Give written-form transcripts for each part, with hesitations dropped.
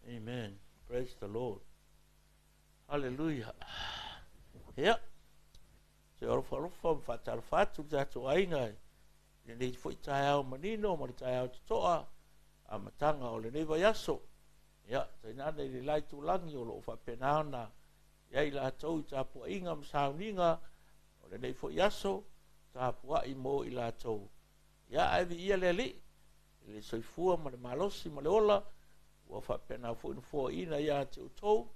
Amen. Praise the Lord. Hallelujah. Yeah. Se ora wharofa whatara whatu tātou ainga. Le nei fwoi tai au manino, ma le tai au titoa, a matanga o le nei vai aso. Ia, tai nana i le lai tūlangi o loo whapenao na, ia i la tau i tāpua inga msauninga, o le nei fwoi aso, tāpua i mo i la tau. Ia, aivi ia le li, le soifua ma le malosi ma le ola, ua whapenao fwoi na fwoi ina ia te utou,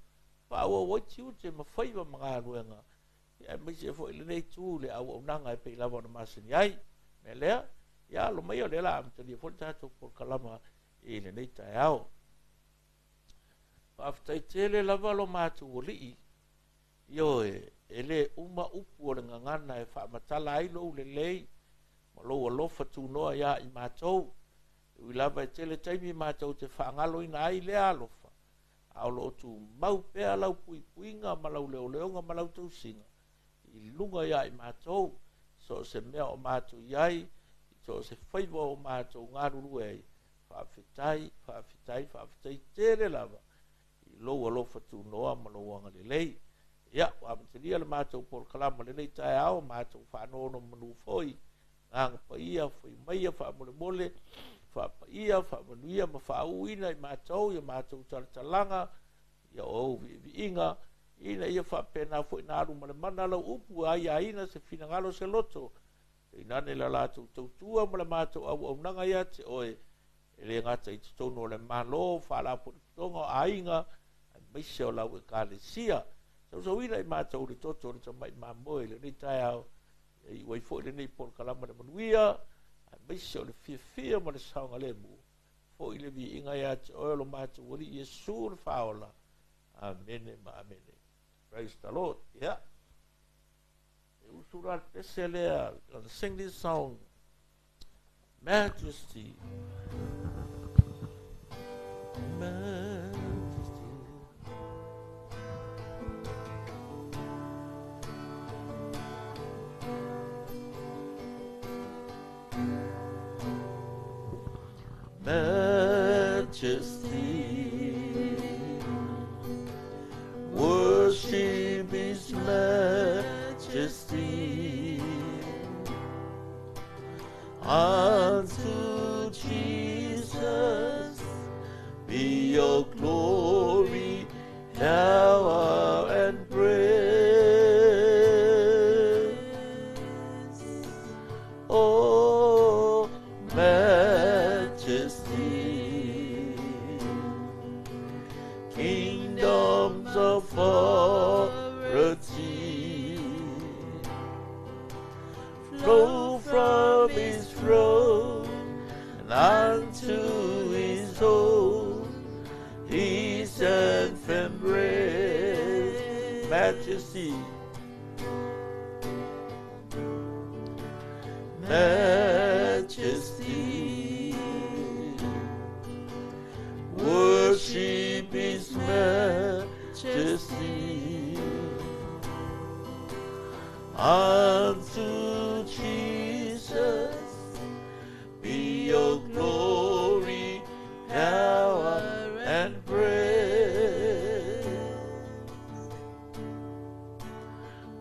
pa ua waiti ute ma whaiva mga ruenga. Ia, maisi e fwoi le nei tū le au nanga e pei lava na masini ai, me lea, ia lo mai o le la amtani fwoi tātou por kalama i le nei tai au. After tele lava lo matu o lii, io e le uma upu o le ngangana e whaamatala ai lo le lei, ma lo alofa tu noa ia i mātou, ui lava e tele taimi mātou te whaangalo ina ai le alofa, au lo tu mau pea lau pui puinga, ma lau leo leonga, ma lau tau singa, i lunga ia i mātou, so se mea o mātou iai, so se whaiva o mātou ngaruru ei, whaafitai tele lava, lo lo fatu noa ma lo wanga le lei ya wa mtelia le mato por kalama le nei tai au mato fa no no manu foi ngang pa ia foi mai fa mole fa pa ia fa manuia ma fa uina i mato ya mato talanga ya o vi inga ina ia fa pena foi na ru ma le mana lo upu ai ina se fina ngalo se loto ina ne la la tu tua ma le mato au nanga ia te oe ele ngata i tono le malo fa la por tonga ainga maise o lau e kālesia. So ina i mātou le toto le tamai māmoe le nei tai au. I wai fo le nei por kalama le manuia. Maise o le fia ma le saunga le mu. Fo i le vi inga ia te oelo mātou wali Yesu le whaola. Amene ma amene. Praise the Lord. Yeah. E usura pese lea. Gonna sing this song. Majesty. Majesty, worship His majesty, unto Jesus be your glory, power and praise. Oh, majesty, kingdoms of authority flow from His throne and unto His own His embrace. Majesty, majesty, worship His majesty, unto Jesus be your glory, power and praise.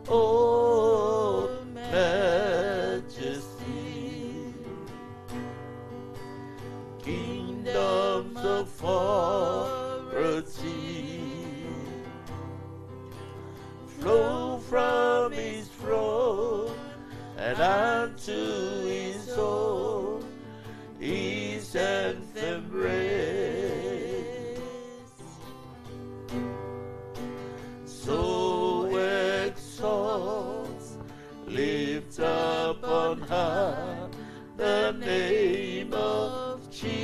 Oh, majesty, kingdoms of authority flow from His throne and unto His own His embrace. So exalt, lift up on high the name of Jesus.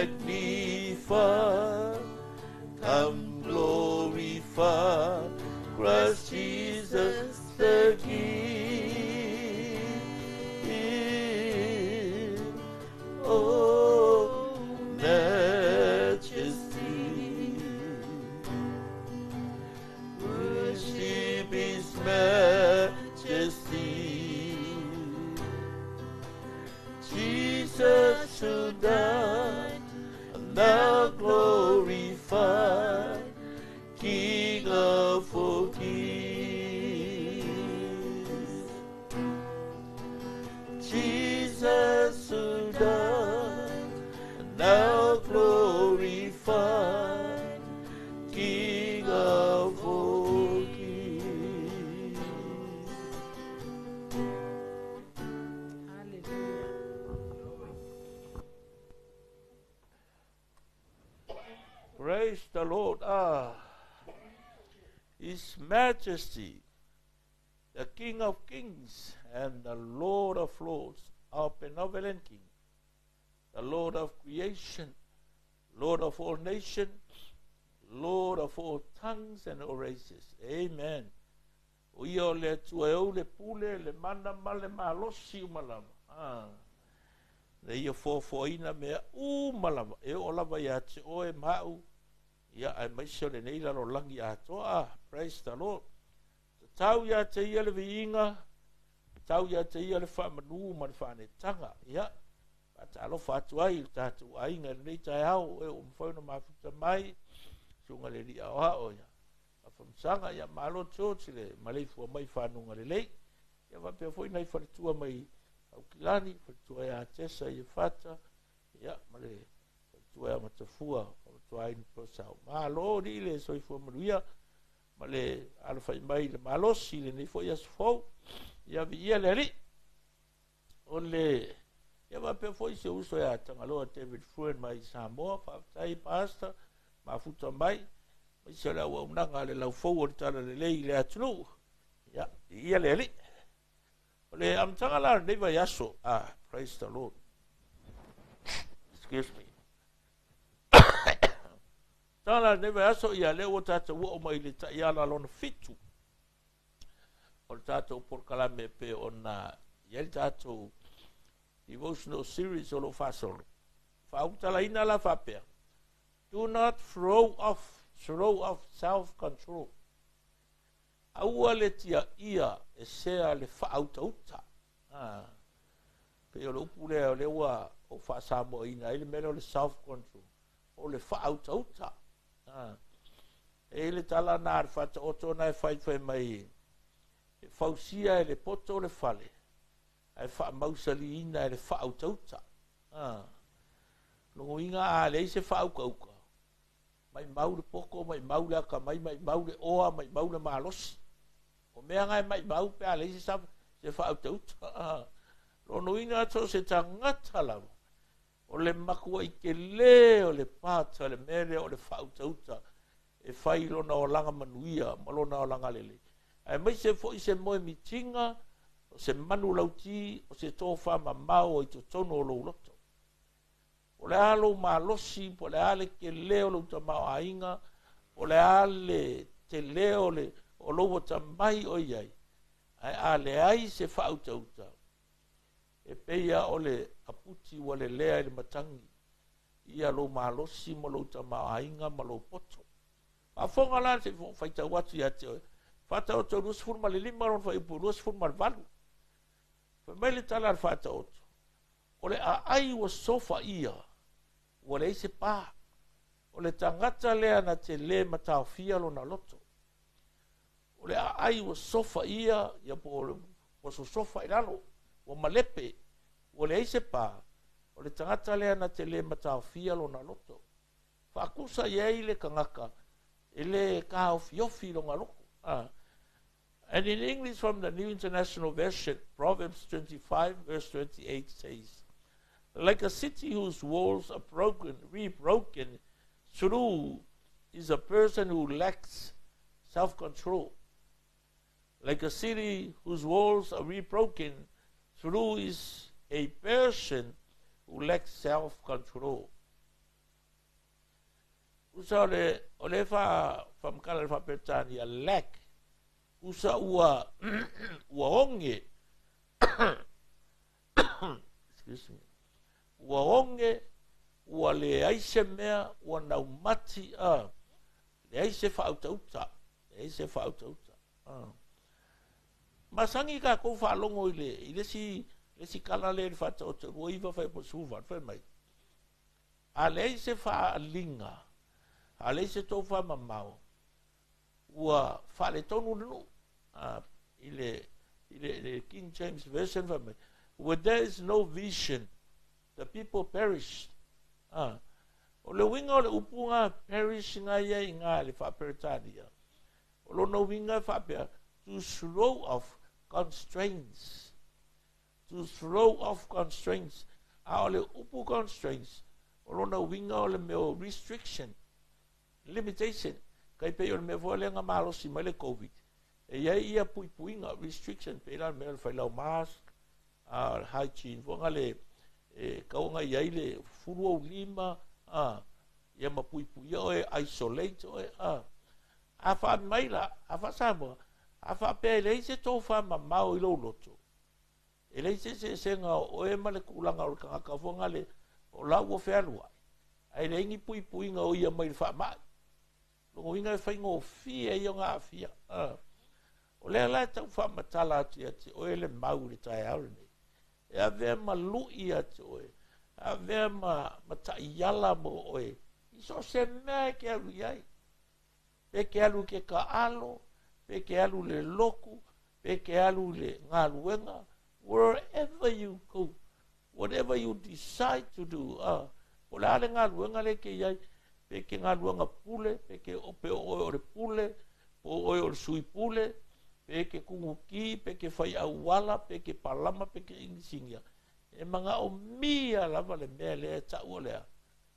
magnify, come glorify Christ Jesus the King. Oh, majesty, worship His majesty. Jesus who died and now glorified, King of all kings. Jesus who died and now glorified, King of all kings. Hallelujah. Praise the Lord. His Majesty, the King of Kings and the Lord of Lords, our benevolent King, the Lord of creation, Lord of all nations, Lord of all tongues and all races. Amen. O ia le tuaeu le pule le mana male malosi umalama. Le ia fofoina mea umalama. E o lava ia te oe mau. Ia ai maisio le nei lalo langi atoa. Praise the Lord. Tau ia te ia le viinga. Tau ia te ia le whamanu ma le whanetanga. Ia. Pata alofa atu ai tatu ainga le nei tai au. E o mwhauna mafuta mai. Sunga le ria o hao ia. Whamsanga ia malo tōti le maleifu mai whanunga le lei. Ia wapea fwoi nei wharetua mai au kilani. Wharetua ia tesa ia whata. Ia male wharetua ia matafua. Wharetua ai ni prosau. Malo ni le soifua maruia. Male alawhai mai le malosi le nei fwoi asufau. Ia vi ia le li. O le ia wapea fwoi se uso ia tangaloa David Fruen mai Samoa. Whaftai pasta. Mafuta mai. Mai se la wa unanga le lau fou o tala le lei le atunu. Ya, ia le ali. O le amtanga la neva yaso. Praise the Lord. Excuse me. Tanga la neva yaso ia le o tata ua o mai le ta ia la lona fitu. O tata o por kalame pe o na ia le tata o devotional series o lo fasolo. Fautala ina la fapea. Do not throw off self-control. Aua le tia ia e sea le whautauta. Pe o le upu lea o le ua o whaasamo ina, ele mele o le self-control. O le whautauta. E le tala nāre whata oto nai whai mai. E whausia e le poto o le whale. E whaamausali ina e le whautauta. Nungu inga a le se whaukauka. Mai maule poko, mai maule aka, mai maule oa, mai maule malosi. O mea ngai mai mau pe a leisi sabu, se whautauta. Lono ina ato se tangata lau. O le makua i ke le, o le pata, le mere, o le whautauta. E whai lona o langa manuia, malona o langa lele. Ai mai se fo i se moe mitinga, o se manu lauti, o se tofa ma mau o i to tono o lo loto. O le alo malosi, po le ale ke leo lo tamau ainga, o le ale te leo le o lowo tamai o iai. Ai ale ai se whautauta. E peia o le aputi wa le lea i le matangi. Ia lo malosi mo lo tamau ainga ma lo poto. Ma fonga la se whaita watu ia te oe. Whata o tau nusi furma le lima ron whai upu nusi furma le valu. Whamai le tala al whata o tu. O le a ai wa sofa ia. O le ise pā. O le tangata lea na te le matao fia lo na loto. O le ai wa sofa ia, ia po so sofa ilalo, o malepe, o le ise pā. O le tangata lea na te le matao fia lo na loto. Whakusa iei le kangaka, e le kao fiofi lo ngaloko. And in English from the New International Version, Proverbs 25 verse 28 says, like a city whose walls are rebroken through is a person who lacks self-control. Like a city whose walls are rebroken through is a person who lacks self-control. Usa o le whamkala le whapetani a lack. Usa ua onge. Excuse me. Ua onge, ua le aise mea, ua nau mati a. Le aise whautauta. Le aise whautauta. Masangi ka kou whalongo i le si kala le whata o te roiva whai po suwan, whai mai. A le aise whaalinga. A le aise tau whamamau. Ua whale tonu nunu. I le King James Version whai mai. Where there is no vision, the people perish. O le winga o le upunga perish nga ia i ngā le whaperetania. O lo no winga whapea to throw off constraints. To throw off constraints. A o le upu constraints. O lo no winga o le meo restriction. Limitation. Kai pe o le mea fwale nga malosi mai le COVID. E ia puipuinga restriction. Pe la mea le whailau mask. Hygiene. Fwanga le kaunga iai le furu au lima. Ia mapuipuia oe isolate oe. A wha maila. A wha samoa. A wha pēr leise tō wha mamau i lo loto. E leise se senga oe ma le kulanga o kangaka fwanga le o lau o whērua. Ai le ingi puipuinga o ia mai le wha mai. Longo inga e whaingo o fia i o ngā fia. O lea lai tau wha matala ati ati oe le mau le tai aure nei. E a vea ma lui ati oe. A vea ma taiala mo oe. Iso se mea ke alu iai. Pe ke alu ke ka alo. Pe ke alu le loku. Pe ke alu le ngā luenga. Wherever you go. Whatever you decide to do. O le ale ngā luenga le ke iai. Pe ke ngā luenga pule. Pe ke ope oe o le pule. O oe o le sui pule. Pe ke kungu ki. Pe ke whai awala. Pe ke palama. Pe ke ingisingia. E manga o mia lava le mea lea ta ua lea.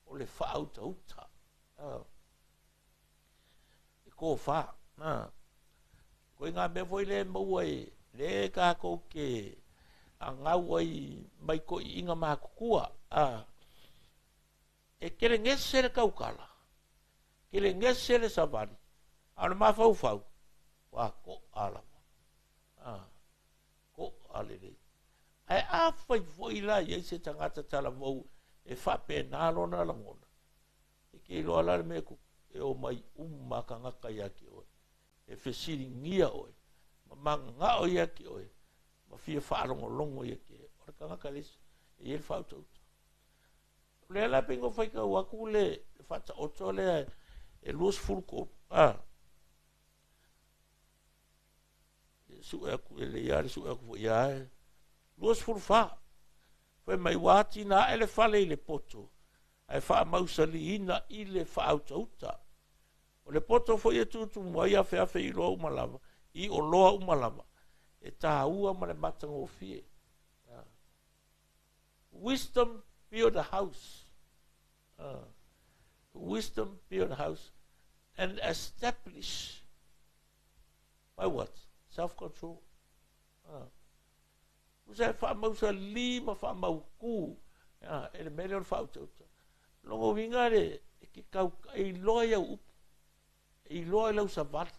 O le whaauta uta. E ko wha. Ko ngā mea foi le maua e. Le ka kou ke a ngau ai mai ko i inga maha kukua. E kere ngese le kaukala. Kere ngese le savani. Ano maa fau fau. Wa ko alawa. Ko alele. Ai a fai foi la i se tangata tala vau e whape nālona langona. E ke iloa la me ku e o mai umaka ngaka iaki oe. E whesiri ngia oe. Ma ngā o iaki oe. Ma fia whaarongo longo iaki oe. Ora ka ngaka lesi. E ele whautauta. Lea la pengo whaika waku le whata oto lea e luas fulko. Su eku e le iare su eku fo iae. Luas fulfa. Fai mai wati na ele fale i le poto. Ai wha mausali ina i le whautauta. O le poto fo ia tutu mua ia whewhe i loa umalama. I o loa umalama. E taha ua ma le matanga o fie. Wisdom build a house. Wisdom build a house. And establish. By what? Self-control. Usa wha mausa lima wha mau ku. E le mele o le whautauta. Longo winga le. E ke kau. E loa iau upu. E loa iau savali.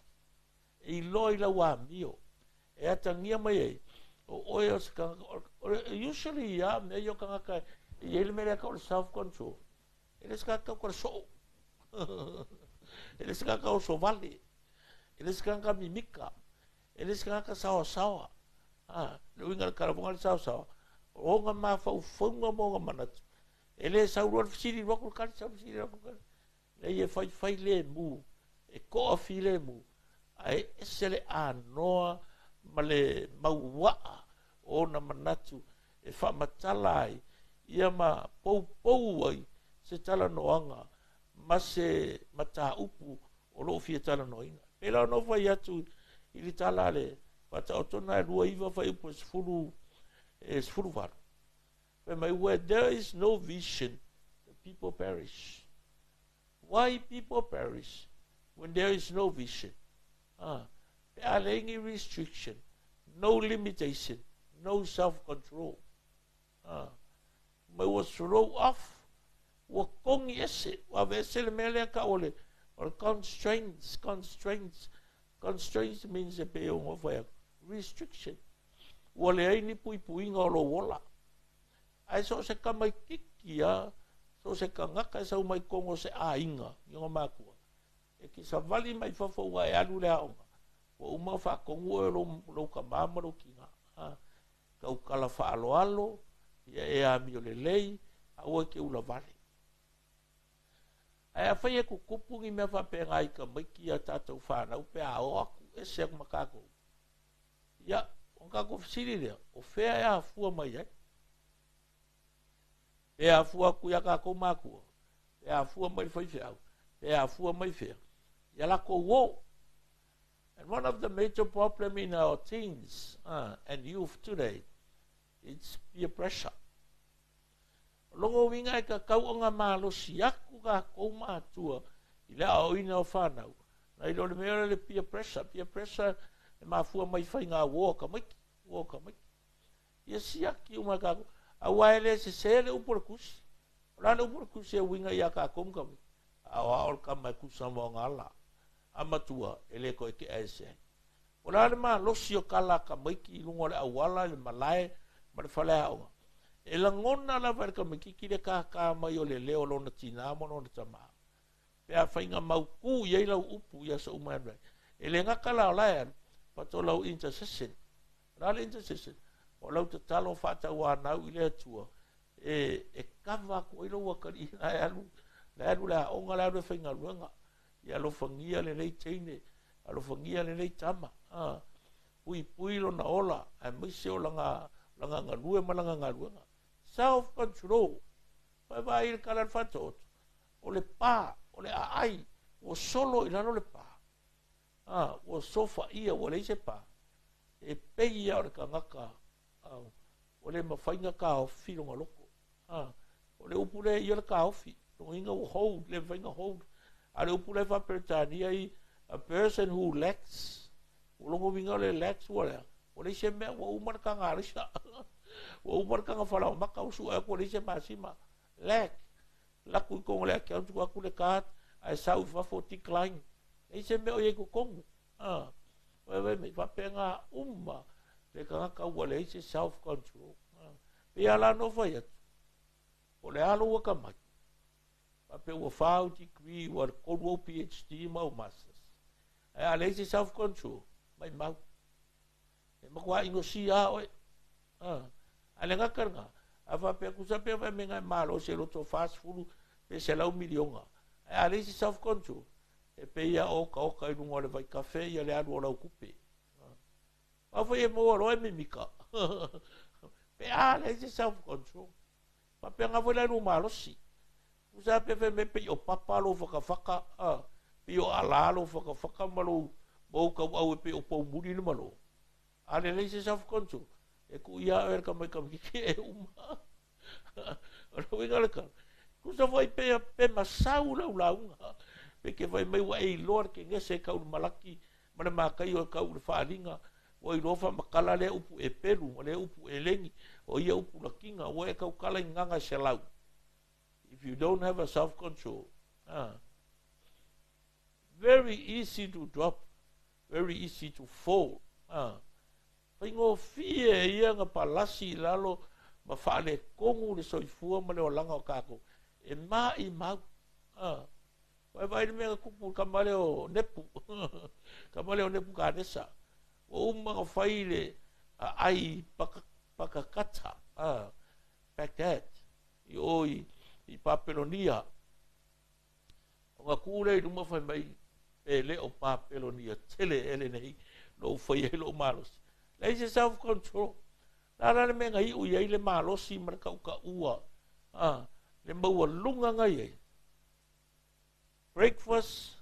E loa iau amio. E atangia mai e. O oe o sikanga. Usually ya. Me yo kangaka. E ele mele ka o le self-control. E le sikanga o le so. E le sikanga o so vali. E le sikanga mimika. E le sikanga sawa sawa. Le winga le karapunga le sawa. O nga maa whaunga mo nga manatu. E le sauruan fisiri wakul kari sa fisiri wakul kari. Le ie whai le mu. E koa fi le mu. Ai esele a noa ma le mauwaa o na manatu. E whamatala ai. Ia ma pou ai. Se tala noanga. Ma se mata upu o loo fia tala noina. Pela no whai atu i li tala le. Pata o tona e rua iwa whai upo e sfuru varu. Where there is no vision, the people perish. Why people perish? When there is no vision. Any restriction, no limitation, no self-control. May was throw off ua kongi ese, ua vese le mele ka ole, or constraints, constraints means a pe o ngofaya, restriction, ua le aini pui puinga o lo wola, ai so se ka mai kikia, so se ka ngaka sa mai kongo se a inga, yonga makua, e ki sa vali mai fafa ua e alu le aonga, ua uma fa kongu e lo ka mama lo kinga, ka ukala fa alo alo, ia e a mio le lei, a ua ke ula vale. Ai a whaia ku kupungi mea whapea ai ka maiki a tātou whānau pe a o aku e seak makako. Ia, o kako whisiri rea, o whea e a fua mai ai. Pe a fua ku ia kako mākua, pe a fua mai whaiwheau, pe a fua mai whea. Ia lako wo. And one of the major problems in our teens and youth today, it's peer pressure. Longo winga e ka kau o ngā mālo si aku ka kou mātua i le au ina o whānau. Nai lo le mea le peer pressure e mafua mai whai ngā woka maiki. Ia si aki uma ka a waele se sele upura kusi. Rana upura kusi e winga i a ka kou mga mai. A waol ka mai kusa mo ngā la. Amatua e le ko e ke aese. O rana ma losi o kala ka maiki i lungo le awala le malae ma le whale haonga. E la ngona la varka me kiki le ka mai o le leo lona tina mo no tama. Pe a whainga mau ku i lau upu i asa umanrai. E le ngaka lao lae pato lau intercession. Rale intercession. O lau te talo whata wānau i le atua. E kawa ko i lau wakari i lai alu. Lai alu la onga la alu e whainga luenga. I alo whangia le nei teine. Alo whangia le nei tama. Pui lo na ola. Ai maise o langa ngalue malanga ngaluenga. Self-control. Pai vai il karan fatot. O le pā, o le aai, o solo i lano le pā. O sofa ia, o le ise pā. E pei ia o le kangaka. O le mawhainga ka ofi longa loko. O le upule ia le ka ofi. Longa inga o hold, le whainga hold. A le upule whaperetania i a person who lacks. O longa winga le lacks wale. O le ise mea, o umar ka ngarisa. O umar ka ngawhala o maka usu e ko le ise masima. Lack. Laku i kongo le ake antu aku le kaat. Ai sau i whafo decline. E ise mea o ye ko kongo. Wewe me whapenga umma. Le ka ngaka ua le ise self-control. Pe ala no whai atu. O le alo waka mai. Pape ua whau degree, ua koru o PhD mau masters. Ai a le ise self-control. Mai mau. E makua ingo si a oe. Ale ngakanga. A whape kusa pe vai menga malo se loto fast food pe se lau milionga. A le ise self-control. E pe ia oka i rungo le vai kafe ia le anu o lau kupe. A whai e moa roe me mika. Pe a le ise self-control. Pa pe nga whai anu malo si. Kusa pe vai me pe o papa lo whakawhaka. Pe o ala lo whakawhaka malo. Mau ka au e pe o pau muri ni malo. A le ise self-control. E ku ia er ka mai ka miki e uma. Ora winga le ka. Kusa vai pe masau lau launga. Pe ke vai mai wa e lor ke ngese ka malaki. Mana makai o ka u whaalinga. O i rofa makala le upu e peru. O le upu e lengi. O ia upu la kinga. O e ka ukala inganga se lau. If you don't have a self-control. Very easy to drop. Very easy to fall. Paingo fie ia nga palasi lalo ma whaale kongu le soifua ma leo langa o kako. E mai mau. Vai mea kupu kamale o nepu. Kamale o nepu ka nesa. O umanga whaile ai pakakata. Pakat. I oi i papelonia. O nga kule i ruma whai mai e leo papelonia. Tele ele nei. No whai e lo malos. Leise self-control. Nara le mea ngai ui ai le malosi maraka uka ua. Le maua lunga ngai ai. Breakfast,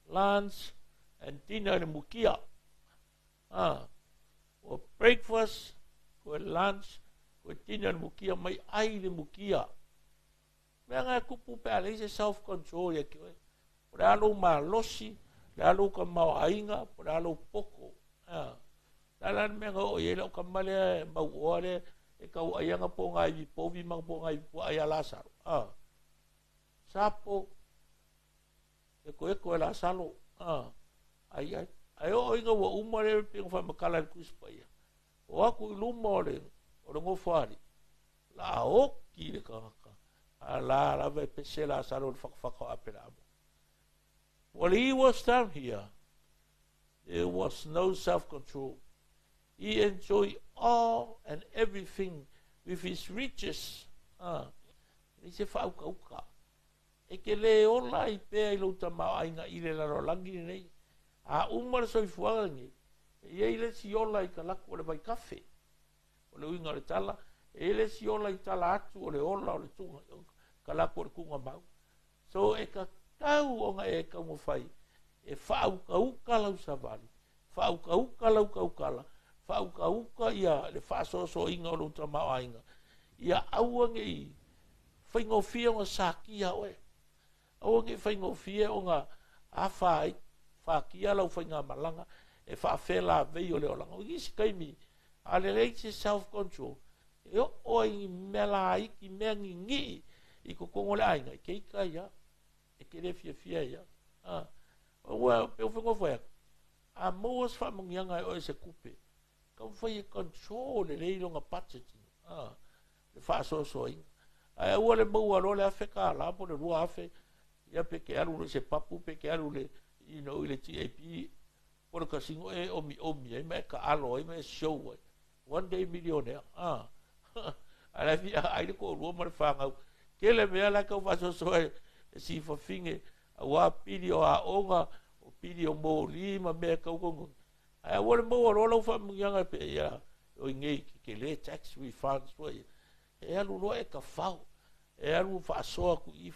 lunch, and dinner le mukia. O breakfast, ko lunch, ko dinner le mukia, mai ai le mukia. Mea ngai kupu pe a leise self-control ya kiwe. Pore alo malosi, le alo ka mau ainga, pore alo poko. Dalan me ngo ye lo kamale mau ole e ka ayanga po ngai vi po vi mang po ngai po aya lasar. sapo, e koe la salo, ai o inga wa umare pinga wha makala kuspa ia. O aku iluma o le ngofari, la oki le kaka, a la rava e pese la salo le whakawhaka o apera amo. While he was down here, there was no self-control. He enjoyed all and everything with his riches. Ni se whaukauka. E ke le ola i pēa i lauta mao i le laro langi nei. A umara soi fuarangi. E le si ola i ka laku o le vai kafe. O le uinga le tala. E le si ola i tala atu o le ola o le tunga. Ka laku o le kunga mau. So e ka tau o nga e ka mawhai. E whaukauka lau savali. Whaukauka lau kaukala. Whaukauka ia le whaasoso inga o lauta mao ainga. Ia auange i whaingofia o sakia oe. Auange whaingofia o ngā awhai. Whakia lau whainga malanga. E whaafela vei o le olanga. O isi kaimi. A le reise self-control. E o i mela iki mea ngi i ko kongo le ainga. I keika ia. E kere fia ia. O ua peo whaingofia. A moas whamungianga o e se kupe. Kau whai e control le reilonga budgeting. Le whaasoso inga. Ai ua le maua lo le afe ka lapo le rua afe. Ia peke aru le se papu peke aru le i le TAP. Por kasingo e omi e me ka alo e me show. One day millionaire. Ala via ai le ko rua mar whangau. Ke le mea la kau whaasoso e si whawhinge. A wā piri o a onga. O piri o mō lima mea kau kongo. Ai ua le maua lo lau whamungianga pe ia. O ngei ke le tax refunds wa ia. E alu roa e ka whau. E alu whaasoa ku i.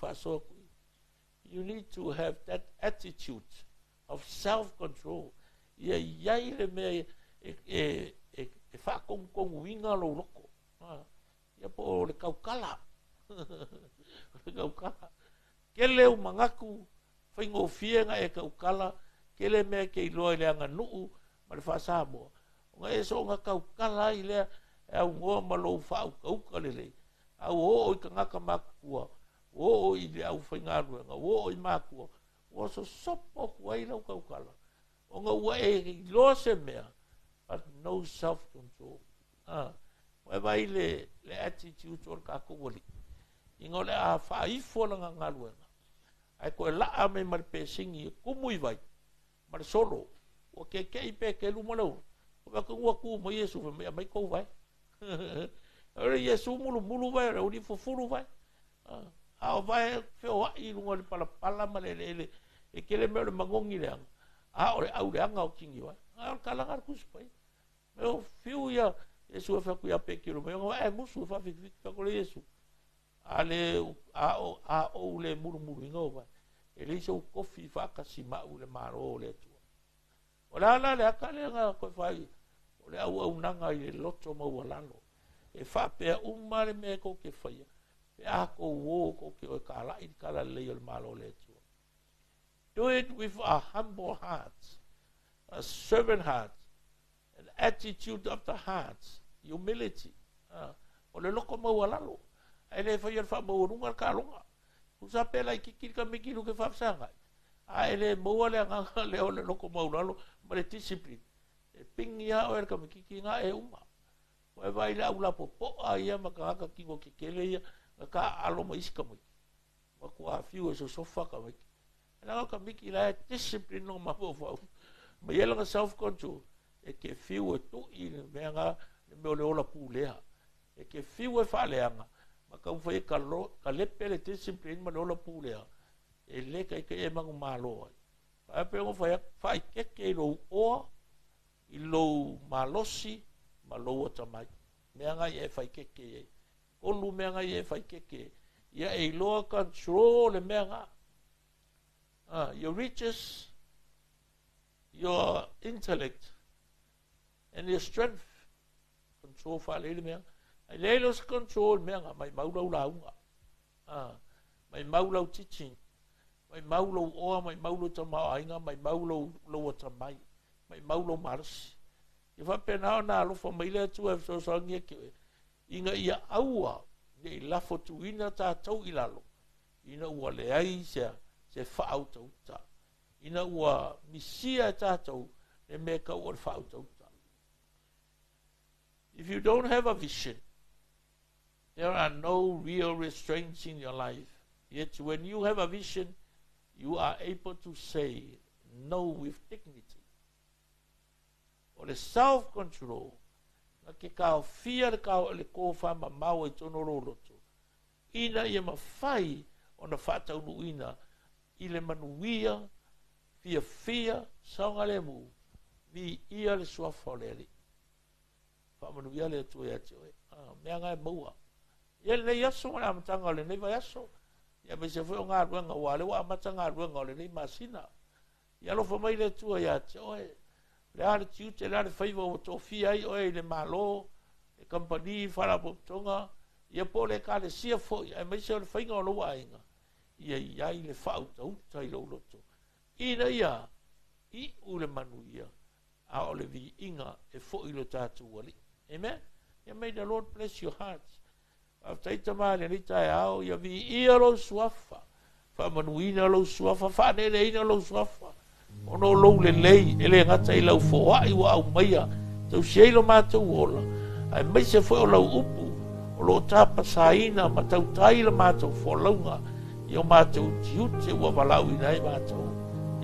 You need to have that attitude of self-control. Ia iai le mea e whaakongongu inga lo loko. Ia po le kaukala. Le kaukala. Ke leo mangaku whaingofienga e kaukala. Ke le mea ke iloa i le anga nuu. Ma le whaasamoa. Nga e so nga kaukala i lea. E au ngoa malo whaukauka lelei. Au o i ka ngaka makua. O i le au whaingaruenga. O i makua. O so sopo kua i lau kaukala. O nga ua e loa se mea. But no self-control. Moe vai le attitude o ka kowali. Ingo le a whaifo langa ngaruenga. Ai koe laa me maripesingi kumui vai. Mare solo. O ke i pe ke lumalau. O ka kungua ku mo Yesu me mai kou vai. Ora Yesu mulu vai, ora fufuru vai. A vai feo i lunga le pala ma le e kele me le mangongi le anga. A ore au le anga o kingi vai. A kalanga kuspai. Me o fiu ia Yesu fa ku ia pe kilo me o e musu fa fi ko le Yesu. Ale a o le mulu ingo vai. E le so kofi fa ka si ma u le maro le tu. Ola le akale nga ko fai. Ole au nanga i loto mau lalo. E whapea umare me ko ke whaia. E ako wo ko ke o kala i kala leo le malo le tua. Do it with a humble heart, a servant heart, an attitude of the heart, humility. Ole loko mau lalo. Ai le whaia wha mau runga kalonga. Kusa pela i kikirika mikiru ke whapsanga. Ai le mau le anga leo le loko mau lalo. Ma le discipline. E pingi a o e ka mikiki nga e uma. Moe vai la ula popo a ia makaka kiwo ke kele ia nga ka alo ma iska mo. Ma kua fiu e so sofa ka wiki. E nga ka miki la e discipline no ma po fau. Ma ia langa self-control. E ke fiu e tu i le mea nga le meo le ola pūlea. E ke fiu e whaaleanga. Ma ka uwhai ka lepe le discipline ma le ola pūlea. E leka i ke e mangu māloa. Pa pe ngo whai keke i lo oa. I lo malosi ma lo tamai mea ngai e fai keke e kolu mea ngai e fai keke ia e loa control le mea nga your riches, your intellect and your strength control fa le mea ai le los control mea nga mai maulau launga mai maulau teaching mai maulau oa mai maulau tamau ainga mai maulau lo tamai mai maulo marsi. I whapena na alofa maile atu e so sangia ke inga ia aua ne i lafo tuina tātou i lalo. ina ua leai se whautauta. Ina ua misia tātou e me ka ua whautauta. If you don't have a vision, there are no real restraints in your life. Yet when you have a vision, you are able to say no with dignity. O le self-control, na ke kao fia le kao le kofa ma mau e tono roloto. Ina ia mawhai o na whataunuina i le manuia fia saunga le mu vi ia le suafa le li. Whamanuia le atu e ati oe. Mea ngai maua. Ia le yaso ngā amatanga o le neiva yaso. Ia me se fwe o ngā ruenga wale wa amatanga ruenga o le nei masina. Ia lo whamai le atu e ati oe. Le ale tiute le ale whaiva o tofia ai oe le malo, le kampani wharapoptonga. Ia po le ka le sia fo. Ia me se o le whainga o loa inga. Ia iai le whauta uta i lo loto. Ina ia, I ule manuia, a o le vi inga e fo ilo tātu wali. Amen? Ia may the Lord bless your hearts. Aftaita maa le nita e ao, ia vi ia lo suafa. Fa manuina lo suafa, fa nele ina lo suafa. Ono lo le lei, ele ngata I lau foa I wa au maia. Tau seilo mātou ola. Ai mai se fo o lau upu, o lo tāpa saina, ma tau taila mātou fo launga. Ia mātou tiute ua walau inai mātou.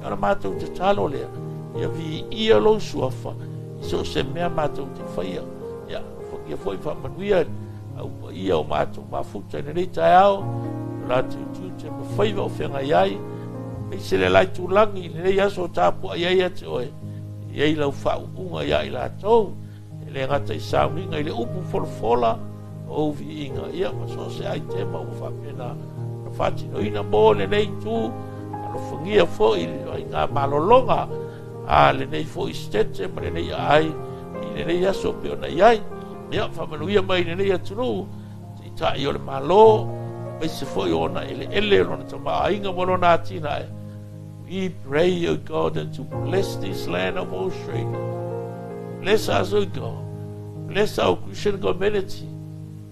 Ia mātou te talo lea. Ia vi ia lo suafa. So se mea mātou te whaia. Ia foi whamanuia. Au pa ia o mātou mafuta ina reita e ao. Lātou tiute ma whaiva o whenga iai. Mei se le lai tūlangi. Nei aso tāpua iai ate oe. Iai lau whau unga iai lātou. Ele ngata I sauninga. Ile upu wholofola. O vi inga. Ia ma so se ai tema o whapena. Na whatino ina mō le nei tū. Alo whangia fo I ngā malolonga. Le nei fo I stete ma le nei ai. I le nei aso peo na iai. Ia whamanuia mai le nei atunu. I tai o le malo. Mai se fo I ona ele lona tama inga molona atina e. We pray, O God, that to bless this land of Australia. Bless us, O God. Bless our Christian community,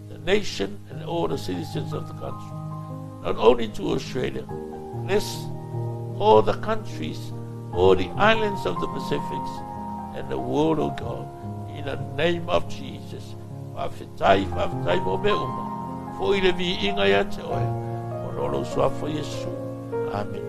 the nation, and all the citizens of the country. Not only to Australia. Bless all the countries, all the islands of the Pacific, and the world, O God. In the name of Jesus. Whawhetai mo me uma. Fo I le vi inga ia te oe. O rolo sua fo Yesu. Amen.